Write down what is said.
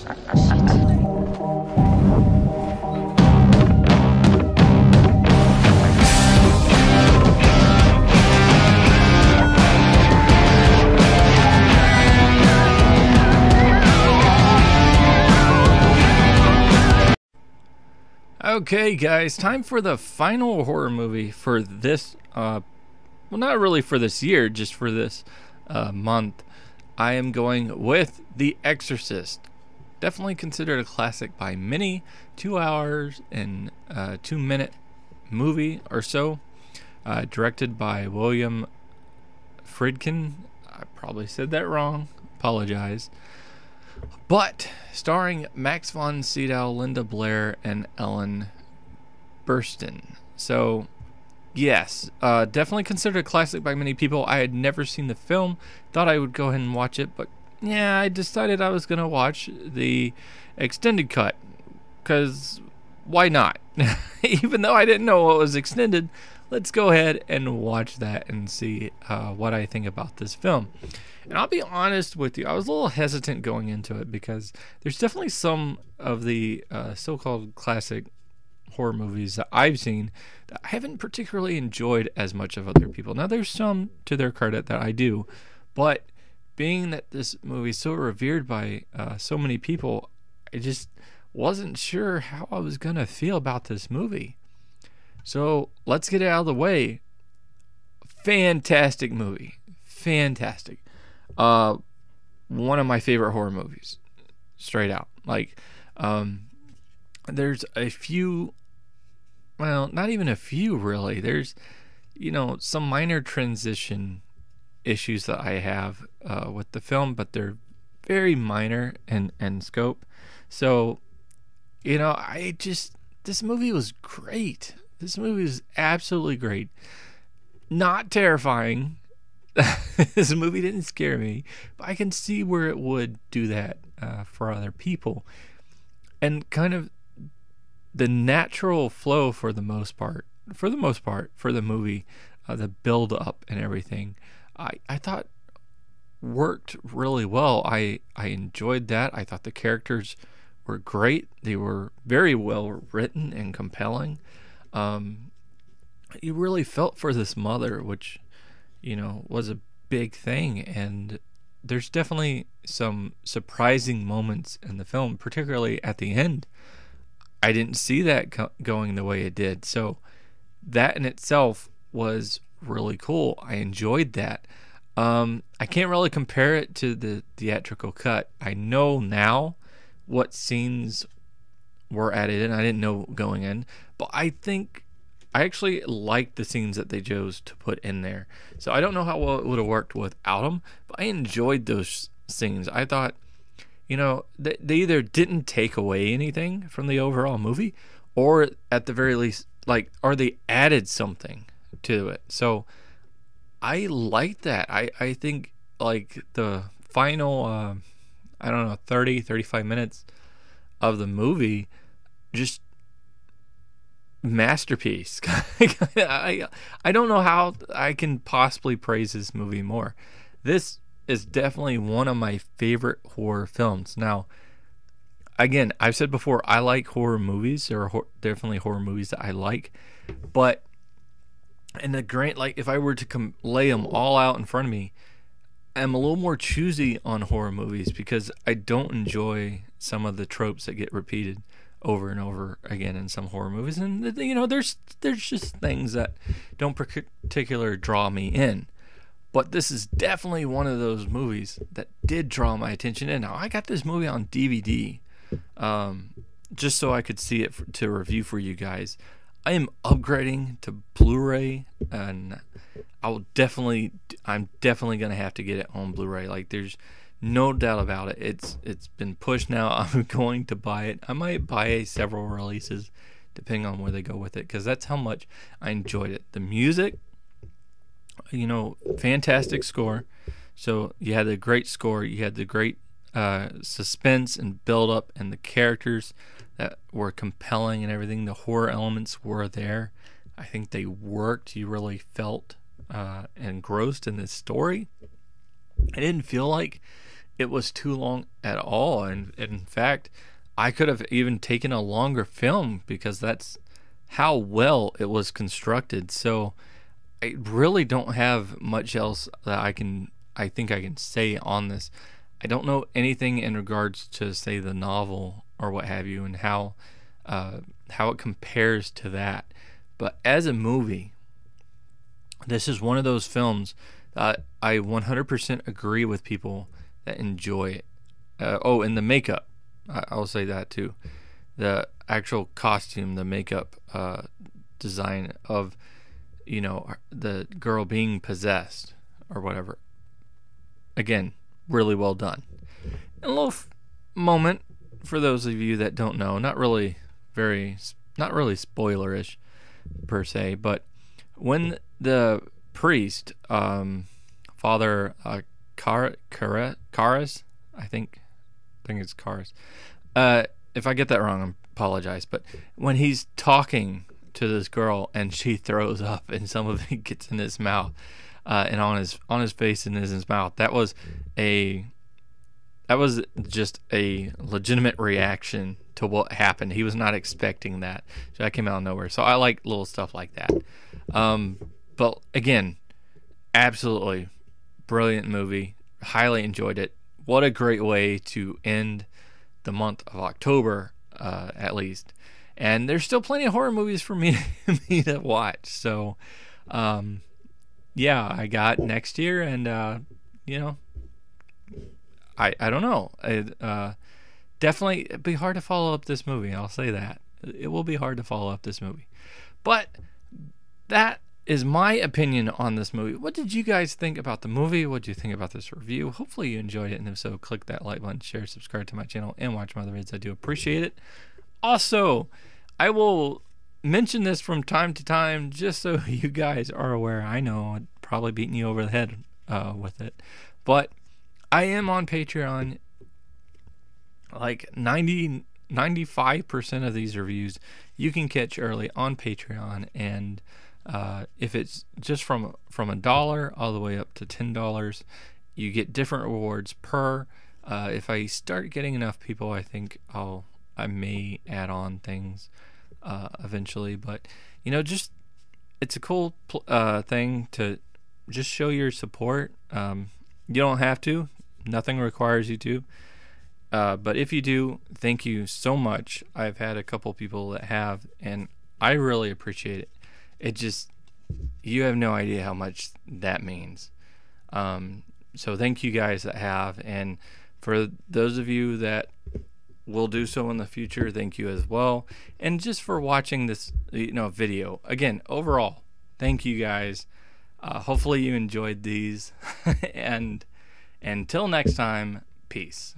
Okay guys, time for the final horror movie for this, well, not really for this year, just for this month. I am going with The Exorcist. Definitely considered a classic by many. 2 hours and 2-minute movie or so. Directed by William Friedkin. I probably said that wrong. Apologize. But starring Max von Sydow, Linda Blair, and Ellen Burstyn. So, yes, definitely considered a classic by many people. I had never seen the film. Thought I would go ahead and watch it, but yeah, I decided I was going to watch the extended cut. Because why not? Even though I didn't know what was extended, let's go ahead and watch that and see what I think about this film. And I'll be honest with you, I was a little hesitant going into it because there's definitely some of the so-called classic horror movies that I've seen that I haven't particularly enjoyed as much of other people. Now, there's some, to their credit, that I do, but being that this movie is so revered by so many people, I just wasn't sure how I was going to feel about this movie. So let's get it out of the way. Fantastic movie. Fantastic. One of my favorite horror movies, straight out. Like, there's a few, well, not even a few really. There's, some minor transition issues that I have with the film, but they're very minor in scope. So, this movie was great. This movie was absolutely great. Not terrifying. This movie didn't scare me, but I can see where it would do that for other people. And kind of the natural flow for the most part for the movie, the build up and everything, I thought worked really well. I enjoyed that. I thought the characters were great. They were very well written and compelling. You really felt for this mother, which was a big thing, and there's definitely some surprising moments in the film, particularly at the end. I didn't see that going the way it did, so that in itself was really cool. I enjoyed that. I can't really compare it to the theatrical cut. I know now what scenes were added in. I didn't know going in, but I think I actually liked the scenes that they chose to put in there. So I don't know how well it would have worked without them, but I enjoyed those scenes. I thought, they either didn't take away anything from the overall movie, or at the very least, or they added something to it. So I liked that. I think, the final, 35 minutes of the movie, just masterpiece. I don't know how I can possibly praise this movie more. This is definitely one of my favorite horror films. Now, again, I've said before, I like horror movies. There are definitely horror movies that I like, but in the grand, if I were to lay them all out in front of me, I'm a little more choosy on horror movies because I don't enjoy some of the tropes that get repeated over and over again in some horror movies, and there's just things that don't particularly draw me in. But this is definitely one of those movies that did draw my attention in. Now, I got this movie on DVD just so I could see it to review for you guys. I am upgrading to Blu-ray, and I'm definitely gonna have to get it on Blu-ray. There's no doubt about it. It's been pushed now. I'm going to buy it. I might buy several releases depending on where they go with it, because that's how much I enjoyed it. The music, fantastic score. So you had the great score, you had the great suspense and build up, and the characters that were compelling and everything. The horror elements were there. I think they worked. You really felt engrossed in this story. I didn't feel like it was too long at all. And in fact, I could have even taken a longer film because that's how well it was constructed. So I really don't have much else that I think I can say on this. I don't know anything in regards to, say, the novel or what have you, and how it compares to that. But as a movie, this is one of those films that I 100% agree with people that enjoy it. And the makeup, I'll say that too. The actual costume, the makeup design of, the girl being possessed or whatever. Again, really well done. A little moment for those of you that don't know, not really spoilerish per se, but when the priest, Father Karas, I think it's Karas. If I get that wrong, I apologize. But when he's talking to this girl and she throws up and some of it gets in his mouth, and on his face and in his mouth, that was just a legitimate reaction to what happened. He was not expecting that. So that came out of nowhere. So I like little stuff like that. But again, absolutely brilliant movie. Highly enjoyed it. What a great way to end the month of October, at least. And there's still plenty of horror movies for me to watch. So, yeah, I got next year, and I don't know. Definitely it'd be hard to follow up this movie. I'll say that. It will be hard to follow up this movie. But that is my opinion on this movie. What did you guys think about the movie? What did you think about this review? Hopefully you enjoyed it, and if so, click that like button, share, subscribe to my channel, and watch my other videos. I do appreciate it. Also, I will mention this from time to time just so you guys are aware. I know I'm probably beating you over the head with it, but I am on Patreon. Like 95% of these reviews you can catch early on Patreon, and if it's just from $1 all the way up to $10, you get different rewards per. If I start getting enough people, I think I may add on things eventually. But just it's a cool thing to just show your support. You don't have to. Nothing requires you to. But if you do, thank you so much. I've had a couple people that have, and I really appreciate it. It just, you have no idea how much that means. So thank you guys that have, and for those of you that will do so in the future, thank you as well. And just for watching this, video. Again, overall, thank you guys. Hopefully you enjoyed these, and until next time, peace.